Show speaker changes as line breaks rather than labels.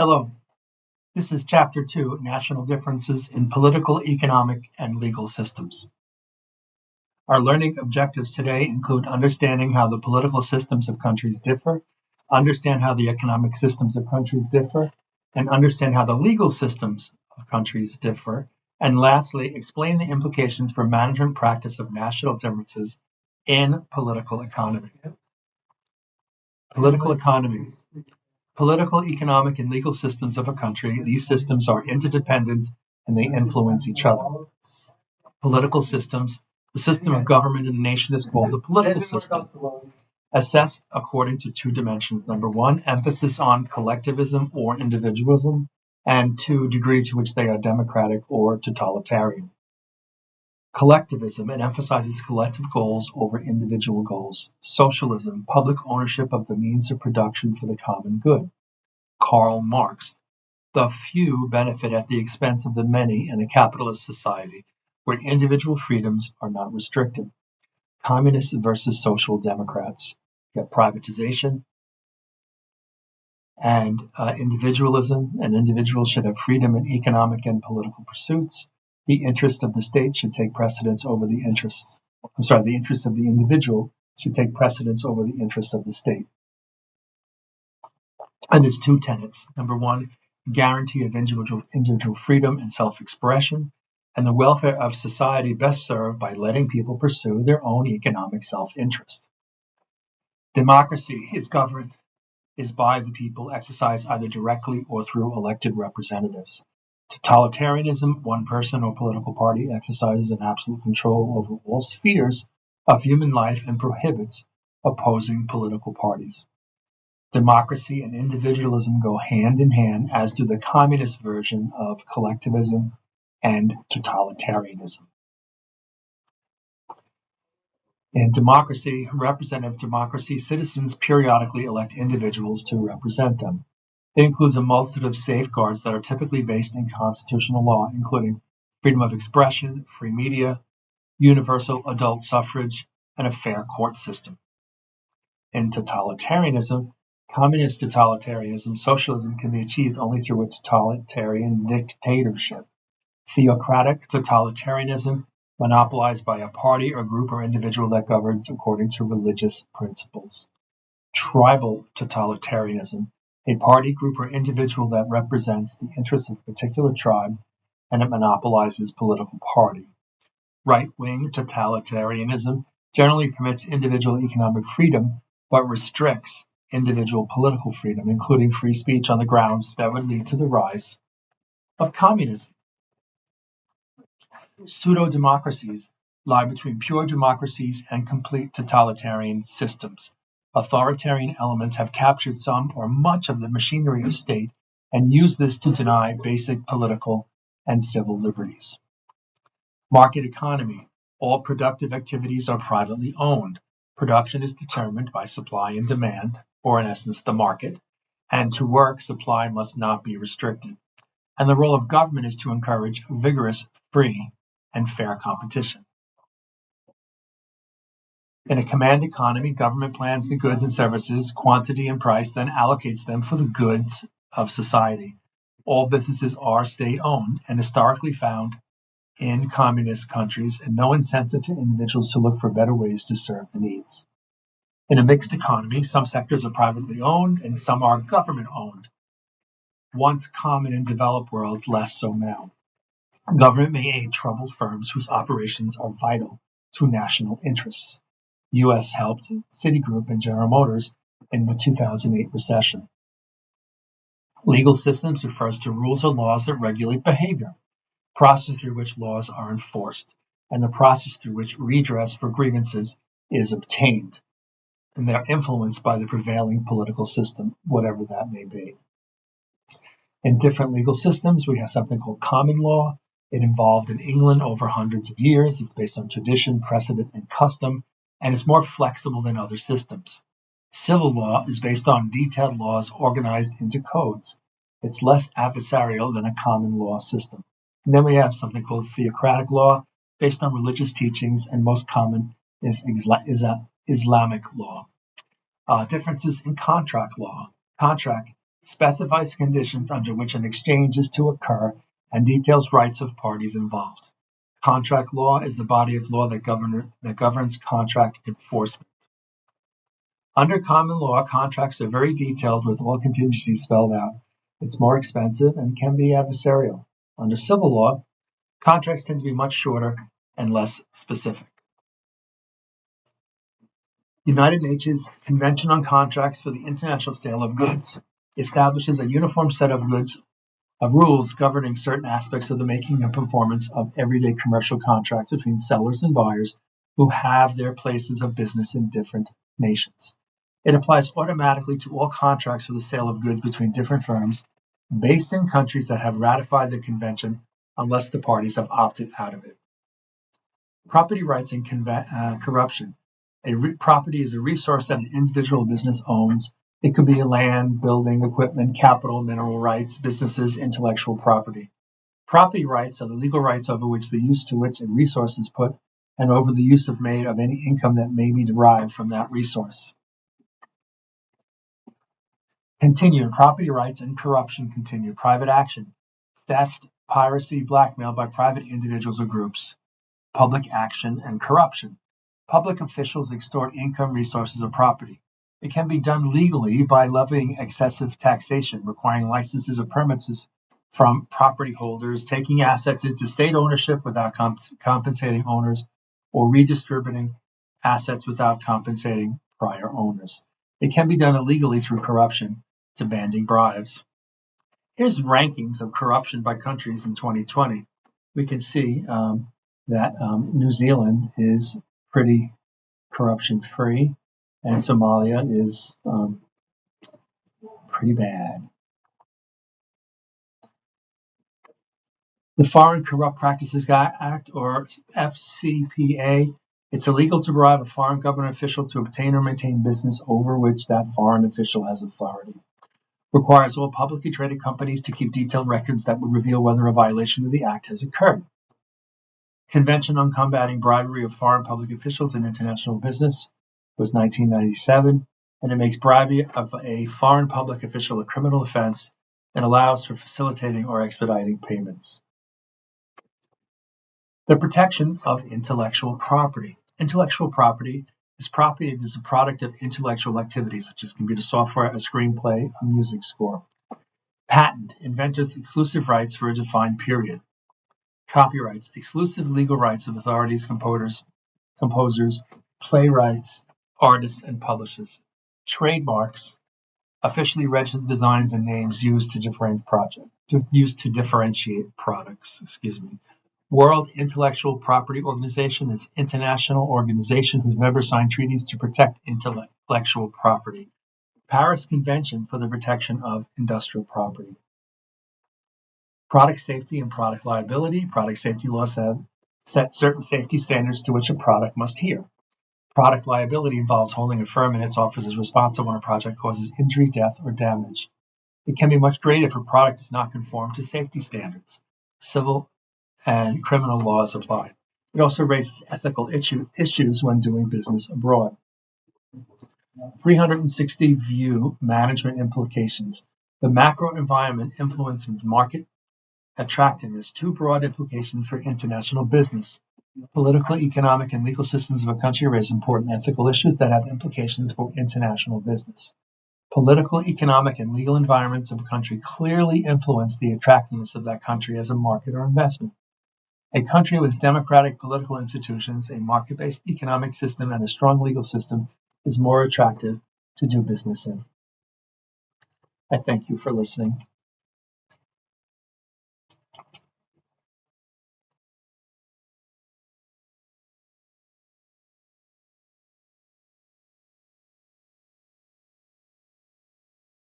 Hello, this is Chapter 2, National Differences in Political, Economic, and Legal Systems. Our learning objectives today include understanding how the political systems of countries differ, understand how the economic systems of countries differ, and understand how the legal systems of countries differ, and lastly, explain the implications for management practice of national differences in political economy. Political economy. Political, economic, and legal systems of a country, these systems are interdependent and they influence each other. Political systems, the system of government in a nation is called the political system, assessed according to two dimensions. Number one, emphasis on collectivism or individualism, and two, degree to which they are democratic or totalitarian. Collectivism, it emphasizes collective goals over individual goals. Socialism, public ownership of the means of production for the common good. Karl Marx, the few benefit at the expense of the many in a capitalist society where individual freedoms are not restricted. Communists versus social democrats. You have privatization and individualism, and individuals should have freedom in economic and political pursuits. The interest of the state should take precedence over the interests. The interest of the individual should take precedence over the interests of the state. And there's two tenets. Number one, guarantee of individual freedom and self-expression, and the welfare of society best served by letting people pursue their own economic self-interest. Democracy is governed by the people, exercised either directly or through elected representatives. Totalitarianism, one person or political party exercises an absolute control over all spheres of human life and prohibits opposing political parties. Democracy and individualism go hand in hand, as do the communist version of collectivism and totalitarianism. In democracy, representative democracy, citizens periodically elect individuals to represent them. It includes a multitude of safeguards that are typically based in constitutional law, including freedom of expression, free media, universal adult suffrage, and a fair court system. In totalitarianism, communist totalitarianism, socialism can be achieved only through a totalitarian dictatorship. Theocratic totalitarianism, monopolized by a party or group or individual that governs according to religious principles. Tribal totalitarianism, a party, group, or individual that represents the interests of a particular tribe and it monopolizes political party. Right-wing totalitarianism generally permits individual economic freedom but restricts individual political freedom, including free speech on the grounds that would lead to the rise of communism. Pseudo-democracies lie between pure democracies and complete totalitarian systems. Authoritarian elements have captured some or much of the machinery of state and use this to deny basic political and civil liberties. Market economy. All productive activities are privately owned. Production is determined by supply and demand, or in essence, the market, and to work, supply must not be restricted. And the role of government is to encourage vigorous, free, and fair competition. In a command economy, government plans the goods and services, quantity and price, then allocates them for the goods of society. All businesses are state-owned and historically found in communist countries, and no incentive for individuals to look for better ways to serve the needs. In a mixed economy, some sectors are privately owned and some are government-owned. Once common in developed world, less so now. Government may aid troubled firms whose operations are vital to national interests. U.S. helped Citigroup and General Motors in the 2008 recession. Legal systems refers to rules or laws that regulate behavior, process through which laws are enforced, and the process through which redress for grievances is obtained. And they're influenced by the prevailing political system, whatever that may be. In different legal systems, we have something called common law. It evolved in England over hundreds of years. It's based on tradition, precedent, and custom, and it's more flexible than other systems. Civil law is based on detailed laws organized into codes. It's less adversarial than a common law system. And then we have something called theocratic law, based on religious teachings, and most common is Islamic law. Differences in contract law. Contract specifies conditions under which an exchange is to occur, and details rights of parties involved. Contract law is the body of law that governs contract enforcement. Under common law, contracts are very detailed with all contingencies spelled out. It's more expensive and can be adversarial. Under civil law, contracts tend to be much shorter and less specific. United Nations Convention on Contracts for the International Sale of Goods establishes a uniform set of rules governing certain aspects of the making and performance of everyday commercial contracts between sellers and buyers who have their places of business in different nations. It applies automatically to all contracts for the sale of goods between different firms based in countries that have ratified the convention unless the parties have opted out of it. Property rights and corruption. Property is a resource that an individual business owns. It could be land, building, equipment, capital, mineral rights, businesses, intellectual property. Property rights are the legal rights over which the use to which a resource is put and over the use made of any income that may be derived from that resource. Continue. Property rights and corruption continue. Private action. Theft, piracy, blackmail by private individuals or groups. Public action and corruption. Public officials extort income, resources, or property. It can be done legally by levying excessive taxation, requiring licenses or permits from property holders, taking assets into state ownership without compensating owners, or redistributing assets without compensating prior owners. It can be done illegally through corruption, demanding bribes. Here's rankings of corruption by countries in 2020. We can see that New Zealand is pretty corruption-free, and Somalia is pretty bad. The Foreign Corrupt Practices Act, or FCPA, it's illegal to bribe a foreign government official to obtain or maintain business over which that foreign official has authority. Requires all publicly traded companies to keep detailed records that would reveal whether a violation of the act has occurred. Convention on Combating Bribery of Foreign Public Officials in International Business was 1997, and it makes bribery of a foreign public official a criminal offense and allows for facilitating or expediting payments. The protection of intellectual property. Intellectual property is property that is a product of intellectual activities, such as computer software, a screenplay, a music score. Patent, inventors' exclusive rights for a defined period. Copyrights, exclusive legal rights of authorities, composers, playwrights, artists, and publishers. Trademarks, officially registered designs and names used to differentiate products. World Intellectual Property Organization is an international organization whose members sign treaties to protect intellectual property. Paris Convention for the Protection of Industrial Property. Product safety and product liability. Product safety laws have set certain safety standards to which a product must adhere. Product liability involves holding a firm and its officers responsible when a project causes injury, death, or damage. It can be much greater if a product does not conform to safety standards. Civil and criminal laws apply. It also raises ethical issues when doing business abroad. 360 view management implications. The macro environment influences market attractiveness. Two broad implications for international business. Political, economic, and legal systems of a country raise important ethical issues that have implications for international business. Political, economic, and legal environments of a country clearly influence the attractiveness of that country as a market or investment. A country with democratic political institutions, a market-based economic system, and a strong legal system is more attractive to do business in. I thank you for listening.